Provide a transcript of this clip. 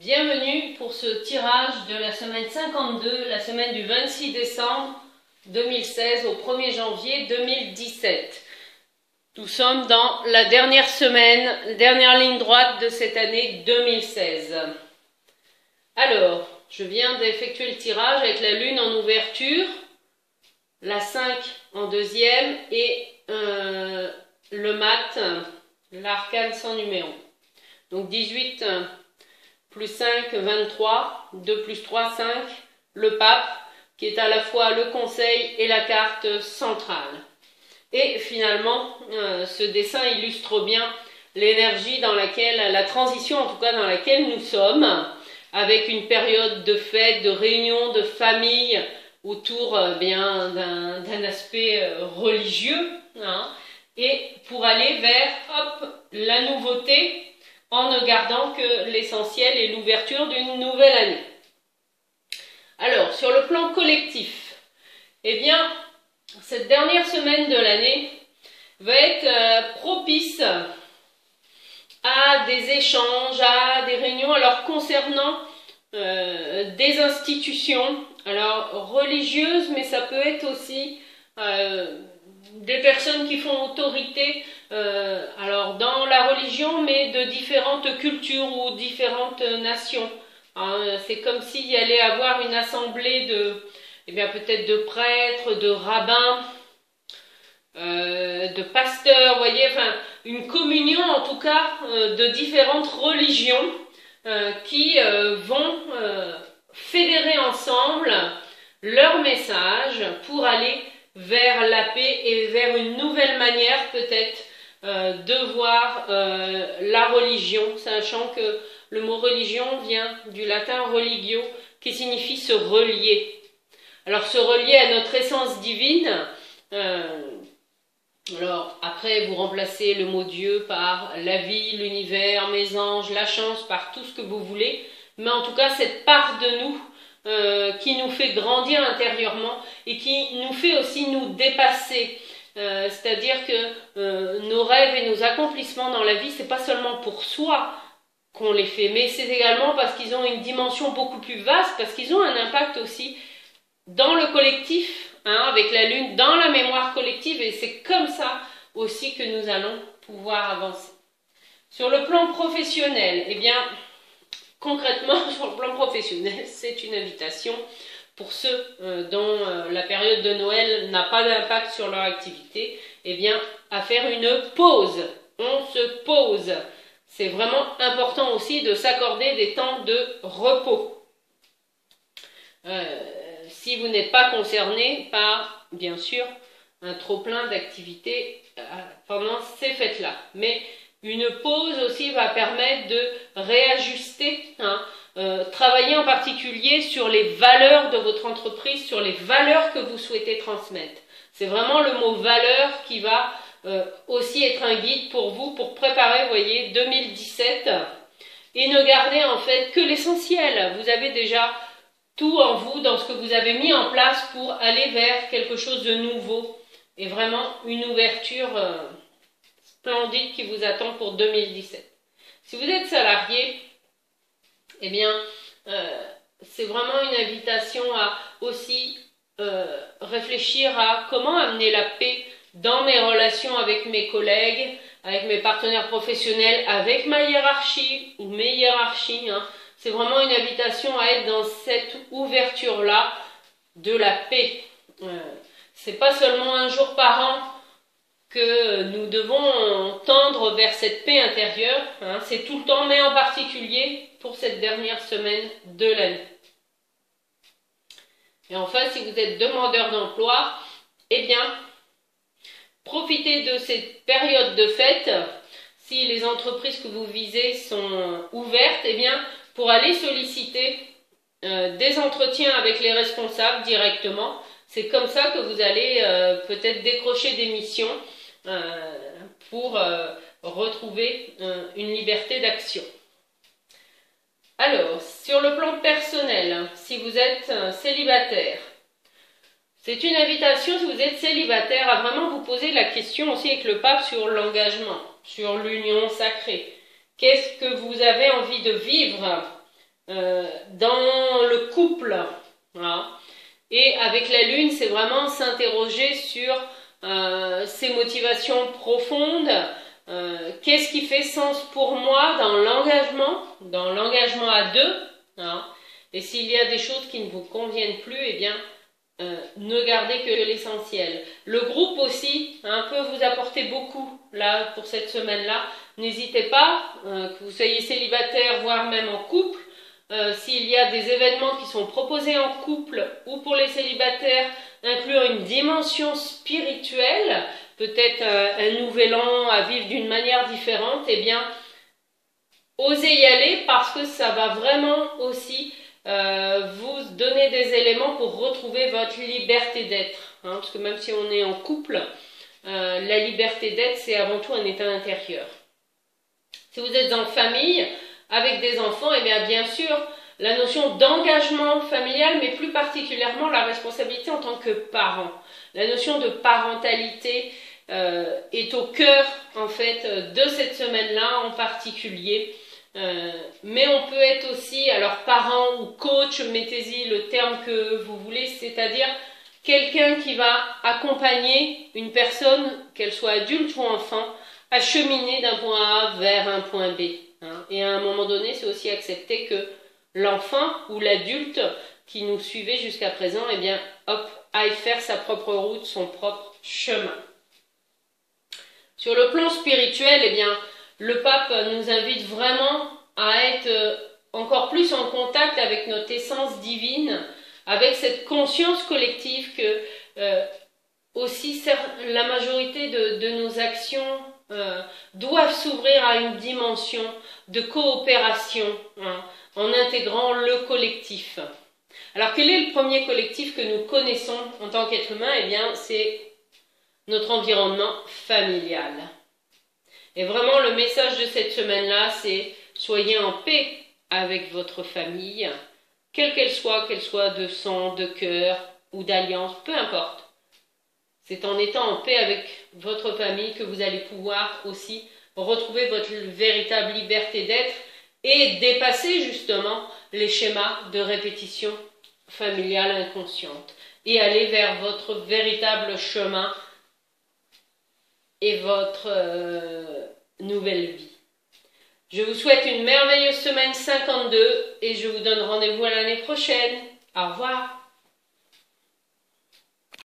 Bienvenue pour ce tirage de la semaine 52, la semaine du 26 décembre 2016 au 1er janvier 2017. Nous sommes dans la dernière semaine, dernière ligne droite de cette année 2016. Alors, je viens d'effectuer le tirage avec la lune en ouverture, la 5 en deuxième et le mat, l'arcane sans numéro. Donc 18 plus 5, 23, 2 plus 3, 5, le pape, qui est à la fois le conseil et la carte centrale. Et finalement, ce dessin illustre bien l'énergie dans laquelle, la transition en tout cas dans laquelle nous sommes, avec une période de fête, de réunion, de famille, autour d'un aspect religieux, hein, et pour aller vers la nouveauté, en ne gardant que l'essentiel et l'ouverture d'une nouvelle année. Alors, sur le plan collectif, eh bien, cette dernière semaine de l'année va être propice à des échanges, à des réunions, alors concernant des institutions, alors religieuses, mais ça peut être aussi des personnes qui font autorité, alors dans la religion, mais de différentes cultures ou différentes nations. C'est comme s'il y allait avoir une assemblée de, peut-être de prêtres, de rabbins, de pasteurs, vous voyez, enfin, une communion en tout cas de différentes religions qui vont fédérer ensemble leur message pour aller vers la paix et vers une nouvelle manière peut-être de voir la religion, sachant que le mot religion vient du latin religio, qui signifie se relier. Alors se relier à notre essence divine, alors après vous remplacez le mot Dieu par la vie, l'univers, mes anges, la chance, par tout ce que vous voulez, mais en tout cas cette part de nous qui nous fait grandir intérieurement et qui nous fait aussi nous dépasser. C'est-à-dire que nos rêves et nos accomplissements dans la vie, c'est pas seulement pour soi qu'on les fait, mais c'est également parce qu'ils ont une dimension beaucoup plus vaste, parce qu'ils ont un impact aussi dans le collectif, hein, avec la lune, dans la mémoire collective, et c'est comme ça aussi que nous allons pouvoir avancer. Sur le plan professionnel, eh bien, concrètement, sur le plan professionnel, c'est une invitation pour ceux dont la période de Noël n'a pas d'impact sur leur activité, eh bien, à faire une pause. On se pose. C'est vraiment important aussi de s'accorder des temps de repos. Si vous n'êtes pas concerné par, bien sûr, un trop-plein d'activités pendant ces fêtes-là. Mais une pause aussi va permettre de réajuster, hein, travailler en particulier sur les valeurs de votre entreprise, sur les valeurs que vous souhaitez transmettre. C'est vraiment le mot valeur qui va aussi être un guide pour vous, pour préparer, vous voyez, 2017, et ne garder en fait que l'essentiel. Vous avez déjà tout en vous, dans ce que vous avez mis en place pour aller vers quelque chose de nouveau, et vraiment une ouverture splendide qui vous attend pour 2017. Si vous êtes salarié, eh bien, c'est vraiment une invitation à aussi réfléchir à comment amener la paix dans mes relations avec mes collègues, avec mes partenaires professionnels, avec ma hiérarchie ou mes hiérarchies. Hein. C'est vraiment une invitation à être dans cette ouverture-là de la paix. C'est pas seulement un jour par an que nous devons tendre vers cette paix intérieure, hein, c'est tout le temps, mais en particulier pour cette dernière semaine de l'année. Et enfin, si vous êtes demandeur d'emploi, eh bien, profitez de cette période de fête, si les entreprises que vous visez sont ouvertes, eh bien, pour aller solliciter des entretiens avec les responsables directement. C'est comme ça que vous allez peut-être décrocher des missions pour retrouver une liberté d'action. Alors, sur le plan personnel, si vous êtes célibataire, c'est une invitation, si vous êtes célibataire, à vraiment vous poser la question aussi avec le pape sur l'engagement, sur l'union sacrée. Qu'est-ce que vous avez envie de vivre dans le couple. Voilà. Et avec la lune, c'est vraiment s'interroger sur ses motivations profondes. Qu'est-ce qui fait sens pour moi dans l'engagement à deux. Hein. Et s'il y a des choses qui ne vous conviennent plus, eh bien, ne gardez que l'essentiel. Le groupe aussi peut vous apporter beaucoup là pour cette semaine-là. N'hésitez pas, que vous soyez célibataire, voire même en couple. S'il y a des événements qui sont proposés en couple ou pour les célibataires, inclure une dimension spirituelle, peut-être un nouvel an à vivre d'une manière différente, eh bien, osez y aller parce que ça va vraiment aussi vous donner des éléments pour retrouver votre liberté d'être. Parce que même si on est en couple, la liberté d'être, c'est avant tout un état intérieur. Si vous êtes en famille, avec des enfants, eh bien sûr, la notion d'engagement familial, mais plus particulièrement la responsabilité en tant que parent. La notion de parentalité est au cœur, en fait, de cette semaine-là en particulier. Mais on peut être aussi, alors parent ou coach, mettez-y le terme que vous voulez, c'est-à-dire quelqu'un qui va accompagner une personne, qu'elle soit adulte ou enfant, à cheminer d'un point A vers un point B. Et à un moment donné, c'est aussi accepter que l'enfant ou l'adulte qui nous suivait jusqu'à présent, eh bien, hop, aille faire sa propre route, son propre chemin. Sur le plan spirituel, eh bien, le pape nous invite vraiment à être encore plus en contact avec notre essence divine, avec cette conscience collective que aussi la majorité de nos actions doivent s'ouvrir à une dimension de coopération en intégrant le collectif. Alors quel est le premier collectif que nous connaissons en tant qu'être humain? Eh bien c'est notre environnement familial. Et vraiment le message de cette semaine-là, c'est soyez en paix avec votre famille, quelle qu'elle soit de sang, de cœur ou d'alliance, peu importe. C'est en étant en paix avec votre famille que vous allez pouvoir aussi retrouver votre véritable liberté d'être et dépasser justement les schémas de répétition familiale inconsciente et aller vers votre véritable chemin et votre nouvelle vie. Je vous souhaite une merveilleuse semaine 52 et je vous donne rendez-vous à l'année prochaine. Au revoir.